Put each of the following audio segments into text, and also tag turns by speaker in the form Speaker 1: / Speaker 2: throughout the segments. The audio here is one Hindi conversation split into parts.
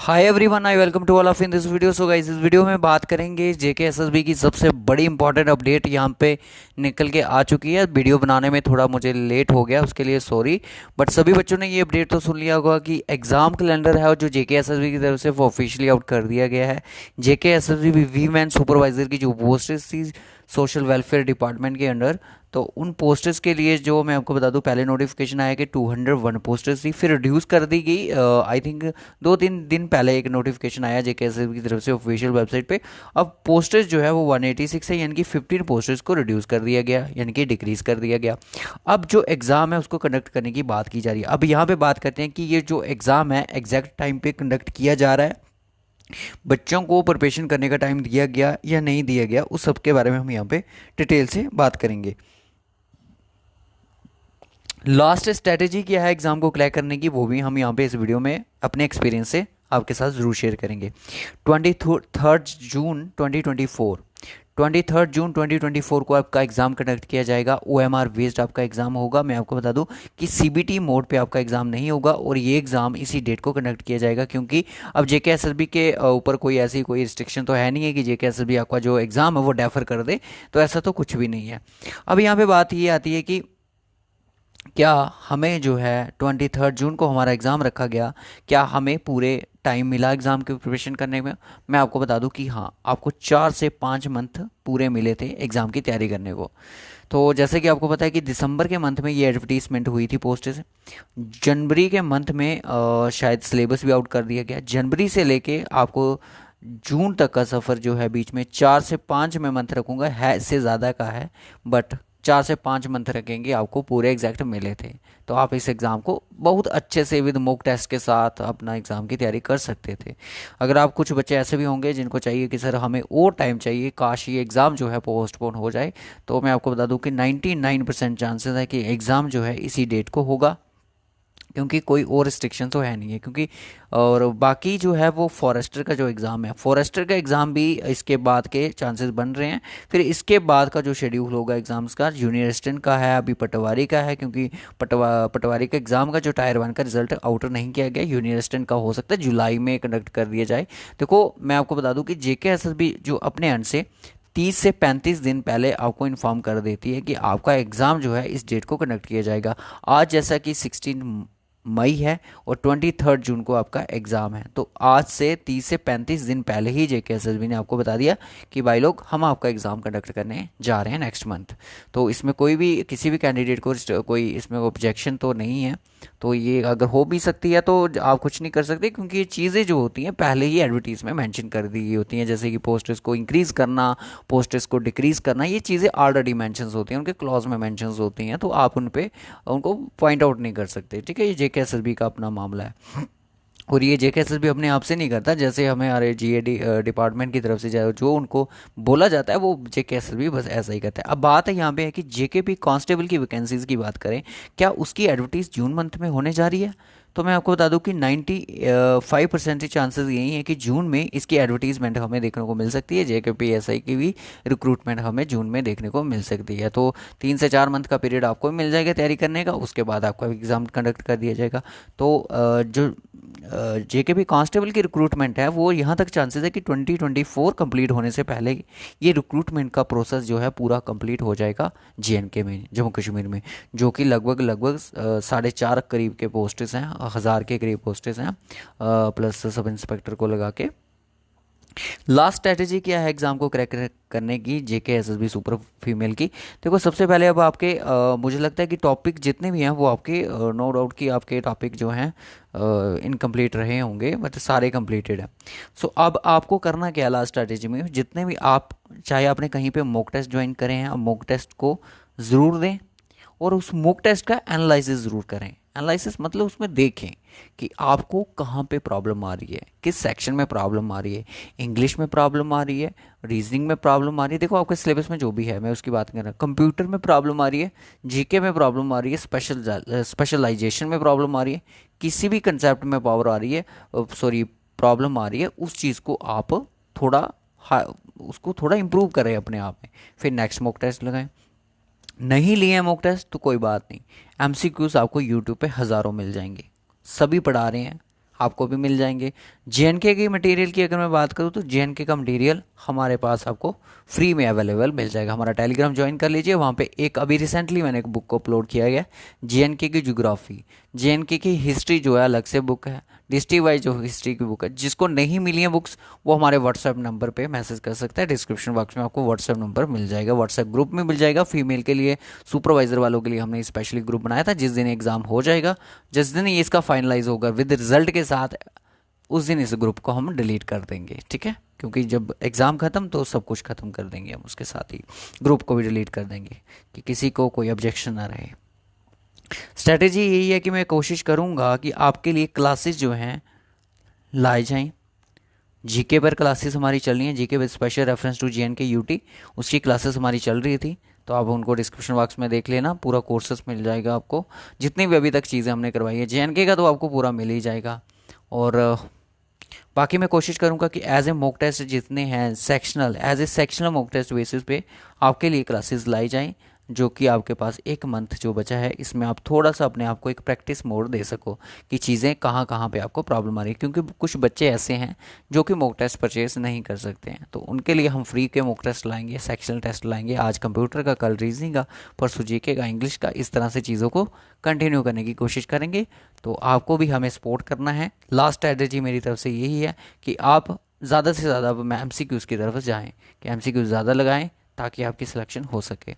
Speaker 1: Hi everyone, I welcome to all of in this video. So guys, इस वीडियो में बात करेंगे जेके एसएसबी की सबसे बड़ी इंपॉर्टेंट अपडेट यहाँ पे निकल के आ चुकी है। वीडियो बनाने में थोड़ा मुझे लेट हो गया, उसके लिए सॉरी। बट सभी बच्चों ने ये अपडेट तो सुन लिया होगा कि एग्जाम कैलेंडर है और जो जेके एसएसबी की तरफ से वो ऑफिशियली आउट कर दिया गया है। जेके एसएसबी वीमेन सुपरवाइजर की जो पोस्ट थी सोशल वेलफेयर डिपार्टमेंट के अंडर, तो उन पोस्टर्स के लिए जो मैं आपको बता दूं, पहले नोटिफिकेशन आया कि 201 पोस्टर्स थी, फिर रिड्यूस कर दी गई। आई थिंक 2-3 दिन पहले एक नोटिफिकेशन आया जेकेएसएस की तरफ से ऑफिशियल वेबसाइट पे। अब पोस्टर्स जो है वो 186 है, यानी कि 15 पोस्टर्स को रिड्यूस कर दिया गया, यानी कि डिक्रीज कर दिया गया। अब जो एग्ज़ाम है उसको कंडक्ट करने की बात की जा रही है। अब यहाँ पे बात करते हैं कि ये जो एग्ज़ाम है एग्जैक्ट टाइम पे कंडक्ट किया जा रहा है, बच्चों को प्रिपरेशन करने का टाइम दिया गया या नहीं दिया गया, उस सब के बारे में हम यहाँ पे डिटेल से बात करेंगे। लास्ट स्ट्रैटेजी क्या है एग्जाम को क्रैक करने की, वो भी हम यहाँ पे इस वीडियो में अपने एक्सपीरियंस से आपके साथ ज़रूर शेयर करेंगे। 23 जून 2024 को आपका एग्ज़ाम कंडक्ट किया जाएगा। OMR बेस्ड आपका एग्ज़ाम होगा। मैं आपको बता दूं कि CBT मोड पे आपका एग्ज़ाम नहीं होगा और ये एग्ज़ाम इसी डेट को कंडक्ट किया जाएगा, क्योंकि अब JKSSB के ऊपर कोई रिस्ट्रिक्शन तो है नहीं है कि JKSSB आपका जो एग्ज़ाम है वो डेफर कर दे, तो ऐसा तो कुछ भी नहीं है। अब यहाँ पे बात ये आती है कि क्या हमें जो है 23 जून को हमारा एग्ज़ाम रखा गया, क्या हमें पूरे टाइम मिला एग्ज़ाम की प्रिपरेशन करने में? मैं आपको बता दूं कि हाँ, आपको 4 से 5 मंथ पूरे मिले थे एग्ज़ाम की तैयारी करने को। तो जैसे कि आपको पता है कि दिसंबर के मंथ में ये एडवर्टीजमेंट हुई थी पोस्ट से। जनवरी के मंथ में शायद सिलेबस भी आउट कर दिया गया। जनवरी से लेके आपको जून तक का सफ़र जो है, बीच में 4 से 5 में मंथ रखूँगा, है इससे ज़्यादा का है, बट 4 से 5 मंथ रखेंगे आपको पूरे एग्जैक्ट मिले थे। तो आप इस एग्ज़ाम को बहुत अच्छे से विद मॉक टेस्ट के साथ अपना एग्ज़ाम की तैयारी कर सकते थे। अगर आप, कुछ बच्चे ऐसे भी होंगे जिनको चाहिए कि सर हमें और टाइम चाहिए, काश ये एग्ज़ाम जो है पोस्टपोन हो जाए, तो मैं आपको बता दूं कि 99% चांसेस है कि एग्ज़ाम जो है इसी डेट को होगा, क्योंकि कोई और रिस्ट्रिक्शन तो है नहीं है। क्योंकि और बाकी जो है वो फॉरेस्टर का जो एग्ज़ाम है, फॉरेस्टर का एग्ज़ाम भी इसके बाद के चांसेस बन रहे हैं। फिर इसके बाद का जो शेड्यूल होगा एग्ज़ाम्स का, जूनियर असिस्टेंट का है, अभी पटवारी का है, क्योंकि पटवारी का एग्ज़ाम का जो टायर 1 का रिजल्ट आउटर नहीं किया गया। जूनियर असिस्टेंट का हो सकता है जुलाई में कंडक्ट कर दिया जाए। देखो, मैं आपको बता दूं कि JKSSB जो अपने एंड से 30 से 35 दिन पहले आपको इन्फॉर्म कर देती है कि आपका एग्ज़ाम जो है इस डेट को कंडक्ट किया जाएगा। आज जैसा कि 16 मई है और 23 जून को आपका एग्ज़ाम है, तो आज से 30 से 35 दिन पहले ही JKSSB ने आपको बता दिया कि भाई लोग, हम आपका एग्ज़ाम कंडक्ट करने जा रहे हैं नेक्स्ट मंथ। तो इसमें कोई भी, किसी भी कैंडिडेट को कोई इसमें ऑब्जेक्शन तो नहीं है। तो ये अगर हो भी सकती है तो आप कुछ नहीं कर सकते, क्योंकि ये चीज़ें जो होती हैं पहले ही एडवर्टीज में मेंशन कर दी गई होती हैं, जैसे कि पोस्टर्स को इंक्रीज़ करना, पोस्टर्स को डिक्रीज़ करना, ये चीज़ें ऑलरेडी मेंशंस होती हैं, उनके क्लॉज में मेंशंस होती हैं, तो आप उन पे उनको पॉइंट आउट नहीं कर सकते। ठीक है, ये JKSSB का अपना मामला है। और ये JKSSB अपने आप से नहीं करता, जैसे हमारे GAD डिपार्टमेंट की तरफ से जो उनको बोला जाता है वो JKSSB बस ऐसा ही करता है। अब बात है यहाँ पे है कि JKP कांस्टेबल की वैकेंसीज की बात करें, क्या उसकी एडवर्टीज जून मंथ में होने जा रही है? तो मैं आपको बता दूं कि 95% चांसेस यही है कि जून में इसकी एडवर्टीजमेंट हमें देखने को मिल सकती है। JKP SI की भी रिक्रूटमेंट हमें जून में देखने को मिल सकती है। तो 3 से 4 मंथ का पीरियड आपको मिल जाएगा तैयारी करने का, उसके बाद आपका एग्ज़ाम कंडक्ट कर दिया जाएगा। तो जो JKP कांस्टेबल की रिक्रूटमेंट है वो यहाँ तक चांसेस है कि 2024 कंप्लीट होने से पहले ये रिक्रूटमेंट का प्रोसेस जो है पूरा कंप्लीट हो जाएगा JNK में, जम्मू कश्मीर में, जो कि लगभग लगभग 4.5 करीब के पोस्टेस हैं, 1000 के करीब पोस्टेस हैं, प्लस सब इंस्पेक्टर को लगा के। लास्ट स्ट्रैटेजी क्या है एग्जाम को क्रैक करने की JKSSB सुपर फीमेल की? देखो, सबसे पहले अब आपके मुझे लगता है कि टॉपिक जितने भी हैं वो आपके, नो डाउट कि आपके टॉपिक जो हैं इनकम्प्लीट रहे होंगे, बट सारे कंप्लीटेड हैं। सो अब आपको करना क्या है लास्ट स्ट्रैटेजी में, जितने भी आप, चाहे आपने कहीं पे मॉक टेस्ट ज्वाइन करें हैं, अब मॉक टेस्ट को ज़रूर दें और उस मॉक टेस्ट का एनालिसिस ज़रूर करें। एनालिसिस मतलब उसमें देखें कि आपको कहाँ पे प्रॉब्लम आ रही है, किस सेक्शन में प्रॉब्लम आ रही है, इंग्लिश में प्रॉब्लम आ रही है, रीजनिंग में प्रॉब्लम आ रही है। देखो, आपके सिलेबस में जो भी है मैं उसकी बात कर रहा हूँ। कंप्यूटर में प्रॉब्लम आ रही है, GK में प्रॉब्लम आ रही है, स्पेशलाइजेशन में प्रॉब्लम आ रही है, किसी भी कंसेप्ट में पावर आ रही है, सॉरी प्रॉब्लम आ रही है, उस चीज़ को आप थोड़ा उसको थोड़ा इम्प्रूव करें अपने आप में, फिर नेक्स्ट मॉक टेस्ट लगाएं। नहीं लिए हैं मॉक टेस्ट तो कोई बात नहीं, MCQs आपको यूट्यूब पे हज़ारों मिल जाएंगे, सभी पढ़ा रहे हैं। आपको भी मिल जाएंगे। जेएनके की मटेरियल की अगर मैं बात करूँ तो जेएनके का मटेरियल हमारे पास आपको फ्री में अवेलेबल मिल जाएगा। हमारा टेलीग्राम ज्वाइन कर लीजिए, वहाँ पे एक अभी रिसेंटली मैंने एक बुक को अपलोड किया गया, जेएनके की ज्योग्राफी, जेएनके की हिस्ट्री जो है अलग से बुक है, डिस्ट्रिक्ट वाइज जो हिस्ट्री की बुक है। जिसको नहीं मिली है बुक्स वो हमारे व्हाट्सएप नंबर पे मैसेज कर सकता है, डिस्क्रिप्शन बॉक्स में आपको व्हाट्सएप नंबर मिल जाएगा, व्हाट्सएप ग्रुप में मिल जाएगा। फीमेल के लिए, सुपरवाइजर वालों के लिए हमने स्पेशली ग्रुप बनाया था। जिस दिन एग्ज़ाम हो जाएगा, जिस दिन ये इसका फाइनलाइज होगा विद रिजल्ट के साथ, उस दिन इस ग्रुप को हम डिलीट कर देंगे, ठीक है। क्योंकि जब एग्ज़ाम ख़त्म तो सब कुछ ख़त्म कर देंगे हम, उसके साथ ही ग्रुप को भी डिलीट कर देंगे कि किसी को कोई ऑब्जेक्शन ना रहे। स्ट्रैटेजी यही है कि मैं कोशिश करूँगा कि आपके लिए क्लासेस जो हैं लाई जाएं। जीके पर क्लासेस हमारी चल रही हैं, GK with special reference to GNK UT, उसकी क्लासेस हमारी चल रही थी। तो आप उनको डिस्क्रिप्शन बॉक्स में देख लेना, पूरा कोर्सेस मिल जाएगा आपको। जितनी भी अभी तक चीज़ें हमने करवाई है जेएनके का तो आपको पूरा मिल ही जाएगा। और बाकी मैं कोशिश करूंगा कि एज ए मॉक टेस्ट जितने हैं sectional, as a sectional mock test basis पे आपके लिए क्लासेस लाई जाएं, जो कि आपके पास एक मंथ जो बचा है इसमें आप थोड़ा सा अपने आप को एक प्रैक्टिस मोड दे सको कि चीज़ें कहाँ कहाँ पे आपको प्रॉब्लम आ रही है। क्योंकि कुछ बच्चे ऐसे हैं जो कि मॉक टेस्ट परचेज नहीं कर सकते हैं, तो उनके लिए हम फ्री के मॉक टेस्ट लाएंगे, सेक्शनल टेस्ट लाएंगे, आज कंप्यूटर का, कल रीजनिंग का, परसों जीके का, इंग्लिश का, इस तरह से चीज़ों को कंटिन्यू करने की कोशिश करेंगे। तो आपको भी हमें सपोर्ट करना है। लास्ट स्ट्रैटेजी मेरी तरफ से यही है कि आप ज़्यादा से ज़्यादा एमसीक्यूज़ की तरफ जाएँ, कि एमसीक्यूज़ ज़्यादा लगाएं ताकि आपकी सिलेक्शन हो सके।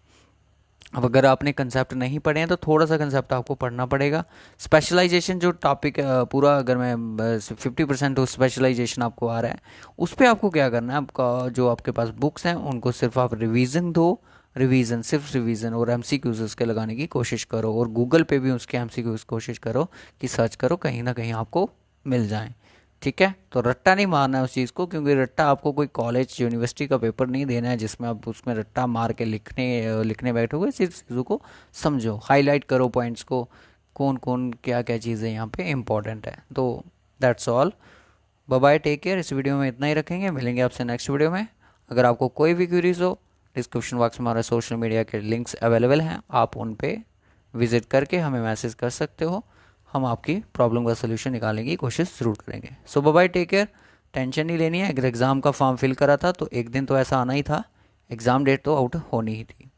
Speaker 1: अब अगर आपने कंसेप्ट नहीं पढ़े हैं तो थोड़ा सा कंसेप्ट आपको पढ़ना पड़ेगा। स्पेशलाइजेशन जो टॉपिक पूरा, अगर मैं 50% तो स्पेशलाइजेशन आपको आ रहा है, उस पर आपको क्या करना है, आपका जो आपके पास बुक्स हैं उनको सिर्फ आप रिवीजन दो, रिवीजन, सिर्फ रिवीजन, और एमसीक्यूज उसके लगाने की कोशिश करो, और गूगल पे भी उसके एमसीक्यूज कोशिश करो कि सर्च करो, कहीं ना कहीं आपको मिल जाएं, ठीक है। तो रट्टा नहीं मारना है उस चीज़ को, क्योंकि रट्टा आपको कोई कॉलेज यूनिवर्सिटी का पेपर नहीं देना है जिसमें आप उसमें रट्टा मार के लिखने बैठोगे। सिर्फ चीज़ों को समझो, हाईलाइट करो पॉइंट्स को, कौन कौन क्या क्या चीज़ें यहाँ पे इंपॉर्टेंट है। तो that's all, bye bye, take care. इस वीडियो में इतना ही रखेंगे, मिलेंगे आपसे नेक्स्ट वीडियो में। अगर आपको कोई भी क्वेरीज हो, डिस्क्रिप्शन बॉक्स में हमारे सोशल मीडिया के लिंक्स अवेलेबल हैं, आप उन पे विजिट करके हमें मैसेज कर सकते हो। हम आपकी प्रॉब्लम का सोल्यूशन निकालने की कोशिश ज़रूर करेंगे। So bye bye, take care. Tension नहीं लेनी है। अगर एग्ज़ाम का फॉर्म फिल करा था तो एक दिन तो ऐसा आना ही था, एग्ज़ाम डेट तो आउट होनी ही थी।